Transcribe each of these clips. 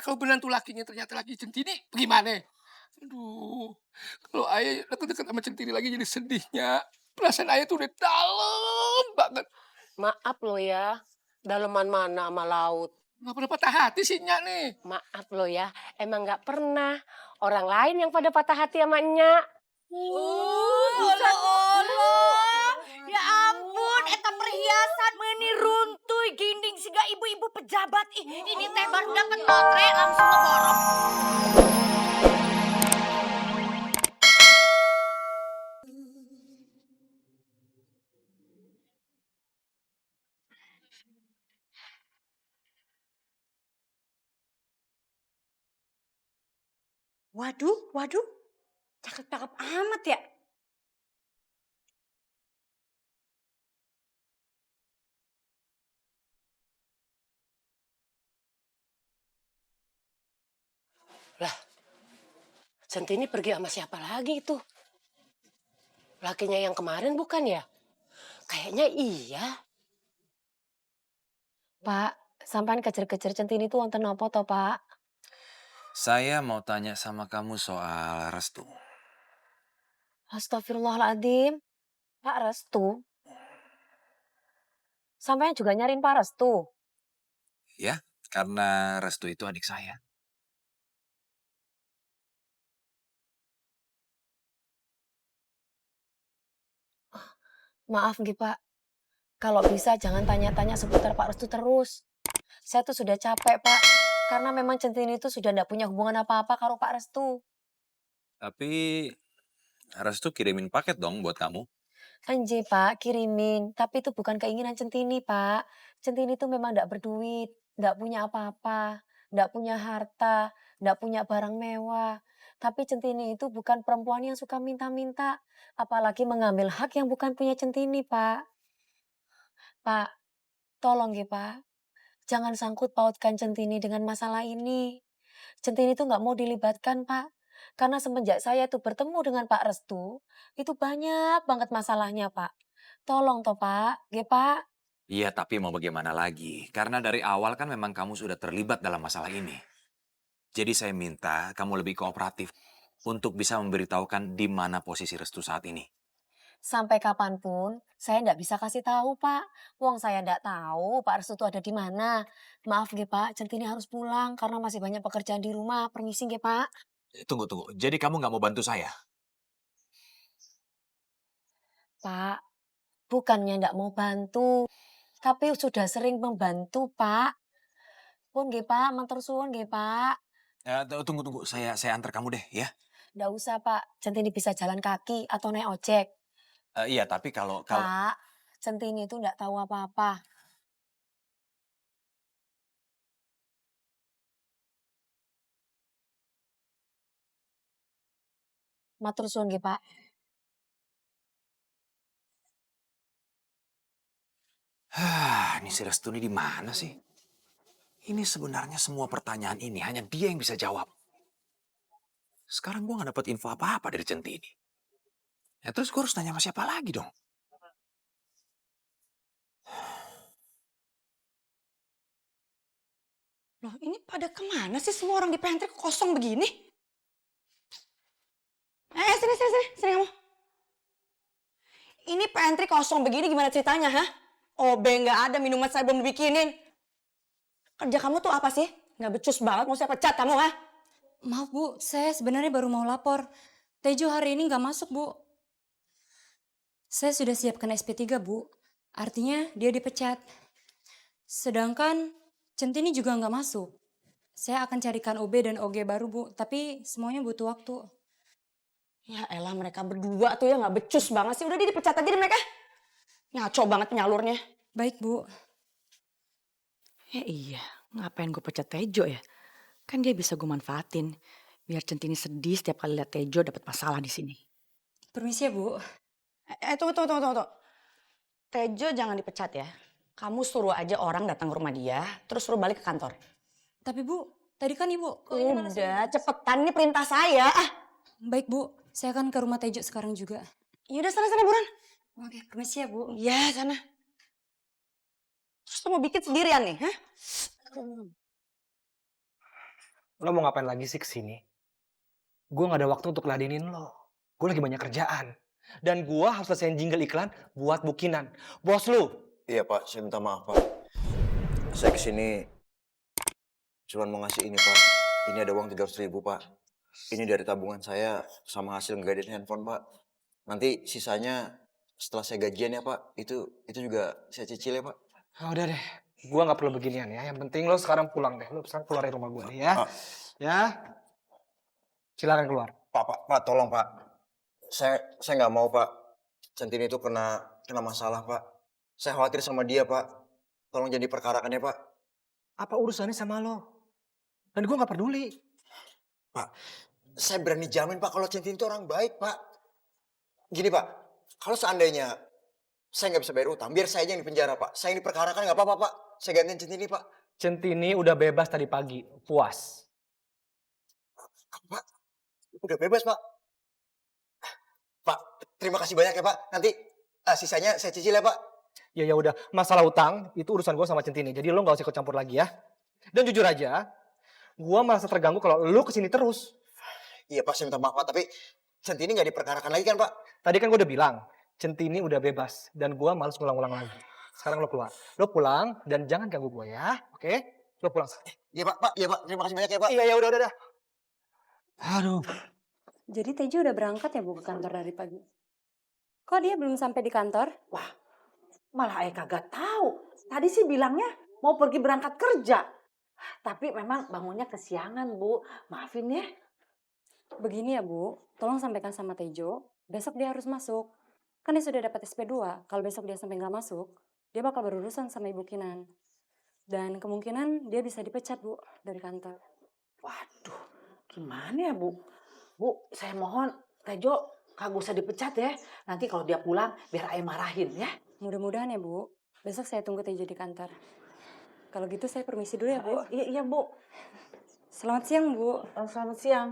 kalau beneran tuh lakinya ternyata laki Centini, bagaimana? Aduh, kalau ayah deket-deket sama Centini lagi jadi sedihnya. Perasaan ayah tuh udah dalam banget. Maaf loh ya, daleman mana sama laut. Nggak pernah patah hati sih Nyak nih. Maaf loh ya, emang nggak pernah. Orang lain yang pada patah hati sama Enya. Olo Allah. Ya ampun, eta perhiasan meuni runtuy ginding siga ibu-ibu pejabat. Ih, ini teh baru dapat lotre langsung ngeborok. Waduh, waduh. Cakep-cakep amat ya. Lah, Centini pergi sama siapa lagi itu? Lakinya yang kemarin bukan ya? Kayaknya iya. Pak, sampean kejar-kejar Centini itu wonten napa to, Pak? Saya mau tanya sama kamu soal restu. Astagfirullahaladzim. Pak Restu, sampean juga nyariin Pak Restu. Ya, karena restu itu adik saya. Maaf nggih, Pak. Kalau bisa jangan tanya-tanya seputar Pak Restu terus. Saya tuh sudah capek, Pak. Karena memang Centini itu sudah ndak punya hubungan apa-apa karo Pak Restu. Tapi restu kirimin paket dong buat kamu. Enje, Pak, kirimin. Tapi itu bukan keinginan Centini, Pak. Centini itu memang ndak berduit, ndak punya apa-apa, ndak punya harta, ndak punya barang mewah. Tapi Centini itu bukan perempuan yang suka minta-minta, apalagi mengambil hak yang bukan punya Centini, Pak. Pak, tolong ya, Pak. Jangan sangkut pautkan Centini dengan masalah ini. Centini itu nggak mau dilibatkan, Pak. Karena semenjak saya tuh bertemu dengan Pak Restu, itu banyak banget masalahnya, Pak. Tolong toh, Pak. Ya, Pak. Iya, tapi mau bagaimana lagi? Karena dari awal kan memang kamu sudah terlibat dalam masalah ini. Jadi saya minta kamu lebih kooperatif untuk bisa memberitahukan di mana posisi restu saat ini. Sampai kapanpun, saya nggak bisa kasih tahu, Pak. Wong saya nggak tahu Pak Restu itu ada di mana. Maaf, nggih, Pak. Centini harus pulang karena masih banyak pekerjaan di rumah. Permisi, nggih, Pak. Tunggu, tunggu. Jadi kamu nggak mau bantu saya? Pak, bukannya nggak mau bantu, tapi sudah sering membantu, Pak. Pun nggih, Pak. Matur suwun nggih, Pak. Tunggu, tunggu. Saya antar kamu deh, ya. Nggak usah, Pak. Centini bisa jalan kaki atau naik ojek. Iya, tapi kalau Pak, Centini itu nggak tahu apa-apa. Matur suwun nggih, Pak. Ini si Restu ini di mana sih? Ini sebenarnya semua pertanyaan ini hanya dia yang bisa jawab. Sekarang gue gak dapet info apa-apa dari Centini. Ya terus gue harus tanya sama siapa lagi dong? Loh, ini pada kemana sih semua orang di pantry kok kosong begini? Sini kamu. Ini pantry kosong begini gimana ceritanya, ha? OB nggak ada, minuman saya belum dibikinin. Kerja kamu tuh apa sih? Nggak becus banget, mau saya pecat kamu, ha? Maaf Bu, saya sebenarnya baru mau lapor. Tejo hari ini nggak masuk Bu. Saya sudah siapkan SP3 Bu. Artinya dia dipecat. Sedangkan Centini juga nggak masuk. Saya akan carikan OB dan OG baru Bu, tapi semuanya butuh waktu. Ya elah mereka berdua tuh ya nggak becus banget sih. Udah dia dipecat aja deh mereka. Ngaco banget penyalurnya. Baik Bu. Ya iya, ngapain gue pecat Tejo ya? Kan dia bisa gue manfaatin. Biar Centini sedih setiap kali lihat Tejo dapat masalah di sini. Permisi ya Bu. Tunggu. Tejo jangan dipecat ya. Kamu suruh aja orang datang ke rumah dia, terus suruh balik ke kantor. Tapi Bu, tadi kan Ibu. Udah, cepetan ini perintah saya. Baik Bu, saya akan ke rumah Tejo sekarang juga. Yaudah sana buruan. Oke, permisi ya Bu. Ya sana. Terus lu mau bikin sendirian nih, hah? Lo mau ngapain lagi sih kesini? Gue gak ada waktu untuk ladenin lo. Gue lagi banyak kerjaan. Dan gue harus selesaiin jingle iklan buat bukinan. Bos lu. Iya Pak, saya minta maaf Pak. Saya kesini cuma mau ngasih ini Pak. Ini ada uang 300.000 Pak. Ini dari tabungan saya sama hasil ngegadein handphone Pak. Nanti sisanya setelah saya gajian ya Pak. Itu juga saya cicil ya Pak. Udah deh. Gue gak perlu beginian ya. Yang penting lo sekarang pulang deh. Lo sekarang keluar dari rumah gue nih ya. Ya. Silakan keluar. Pak, tolong Pak. Saya nggak mau Pak. Centini itu kena masalah Pak. Saya khawatir sama dia Pak. Tolong jadi perkarakan ya Pak. Apa urusannya sama lo? Dan gue gak peduli. Pak, saya berani jamin Pak kalau Centini itu orang baik Pak. Gini Pak, kalau seandainya saya nggak bisa bayar utang, biar saya aja yang di penjara Pak. Saya yang diperkarakan nggak apa-apa Pak. Saya gantiin Centini Pak. Centini udah bebas tadi pagi. Puas. Pak, udah bebas Pak. Pak, terima kasih banyak ya Pak. Nanti sisanya saya cicil ya Pak. Ya udah, masalah utang itu urusan gue sama Centini. Jadi lo gak usah ikut campur lagi ya. Dan jujur aja, gue merasa terganggu kalau lo kesini terus. Iya Pak, saya minta maaf Pak. Tapi Centini nggak diperkarakan lagi kan Pak? Tadi kan gue udah bilang, Centini udah bebas. Dan gue males ngulang-ulang lagi. Sekarang lo keluar. Lo pulang dan jangan ganggu gue ya. Oke? Lo pulang. Iya Pak. Iya Pak. Terima kasih banyak ya Pak. Iya, udah. Aduh. Jadi Tejo udah berangkat ya Bu ke kantor dari pagi? Kok dia belum sampai di kantor? Malah ayah kagak tahu. Tadi sih bilangnya mau pergi berangkat kerja. Tapi memang bangunnya kesiangan, Bu. Maafin ya. Begini ya Bu, tolong sampaikan sama Tejo, besok dia harus masuk. Kan dia sudah dapat SP2, kalau besok dia sampai nggak masuk, dia bakal berurusan sama Ibu Kinan. Dan kemungkinan dia bisa dipecat Bu dari kantor. Waduh, gimana ya Bu? Bu, saya mohon Tejo kagak usah dipecat ya. Nanti kalau dia pulang biar ayah marahin ya. Mudah-mudahan ya Bu, besok saya tunggu Tejo di kantor. Kalau gitu saya permisi dulu ya Bu. Iya Bu. Selamat siang Bu. Selamat siang.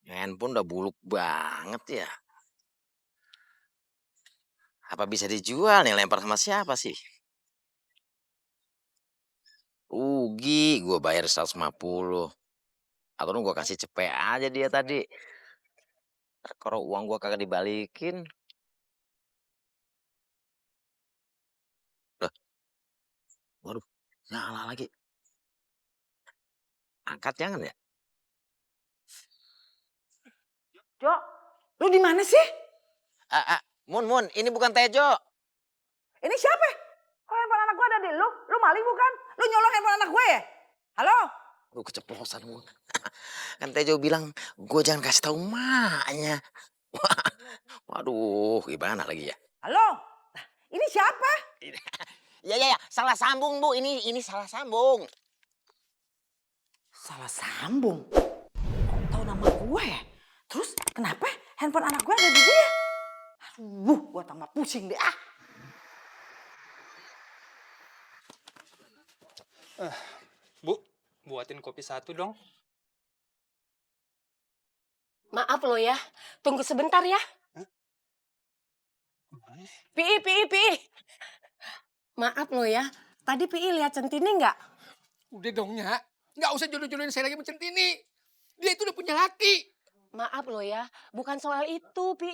Handphone udah buluk banget ya. Apa bisa dijual nih, lempar sama siapa sih? Rugi, gue bayar 150. Atau gue kasih cepet aja dia tadi. Kalau uang gue kagak dibalikin. Loh, waduh, nyala lagi. Angkat jangan ya? Jo, lu di mana sih? Mun, ini bukan Tejo. Ini siapa? Kok handphone anak gue ada di lu? Lu maling bukan? Lu nyolong handphone anak gue ya? Halo? Aduh, keceplosan gue. Kan Tejo bilang, gue jangan kasih tahu maknya. Waduh, gimana lagi ya? Halo? Nah, ini siapa? Ya, salah sambung Bu, ini salah sambung. Salah sambung. Kok tahu nama gue ya? Terus kenapa handphone anak gue ada di dia? Aduh, gue tambah pusing deh ah. Bu, buatin kopi satu dong. Maaf lo ya, tunggu sebentar ya. Pi. Maaf lo ya, tadi Pi lihat Centini nggak? Udah dong, Nyak. Nggak usah jodoh-jodohin saya lagi sama Centini. Dia itu udah punya laki. Maaf lo ya, bukan soal itu Pi.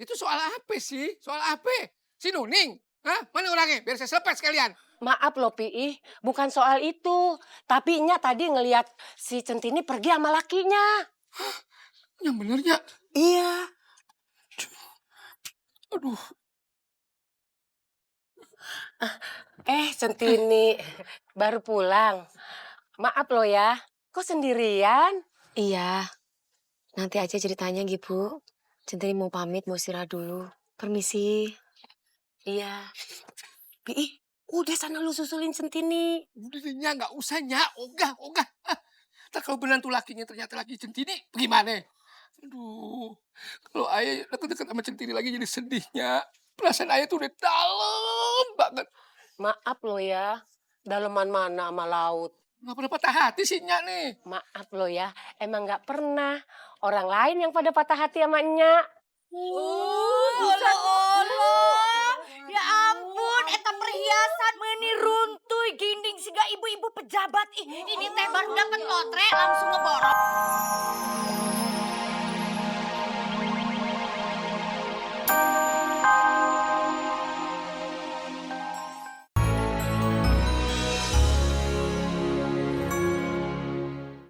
Itu soal apa sih? Soal apa? Si Nuning? Hah? Mana orangnya? Biar saya selepet sekalian. Maaf lo Pi, bukan soal itu. Tapi Nya tadi ngelihat si Centini pergi sama lakinya. Hah? Yang bener, Nyak? Iya. Aduh. Centini baru pulang. Maaf lo ya, kok sendirian? Iya, nanti aja ceritanya gitu. Centini mau pamit, mau istirahat dulu. Permisi. Iya. Pi, udah sana lu susulin Centini. Udah deh, Nyak. Nggak usah, Nyak. Ogah. Ntar kalau beneran tuh lakinya ternyata lagi Centini, gimana? Aduh. Kalau ayah deket-deket sama Centini lagi jadi sedihnya. Perasaan ayah tuh udah dalam banget. Maaf lo ya, daleman mana sama laut. Nggak pernah patah hati sih, Nyak nih. Maaf lo ya, emang nggak pernah. Orang lain yang pada patah hati sama Nya. Allah. Ya ampun, eta perhiasan meuni runtuy ginding siga ibu-ibu pejabat. Ih, ini teh baru dapat lotre langsung ngeborong.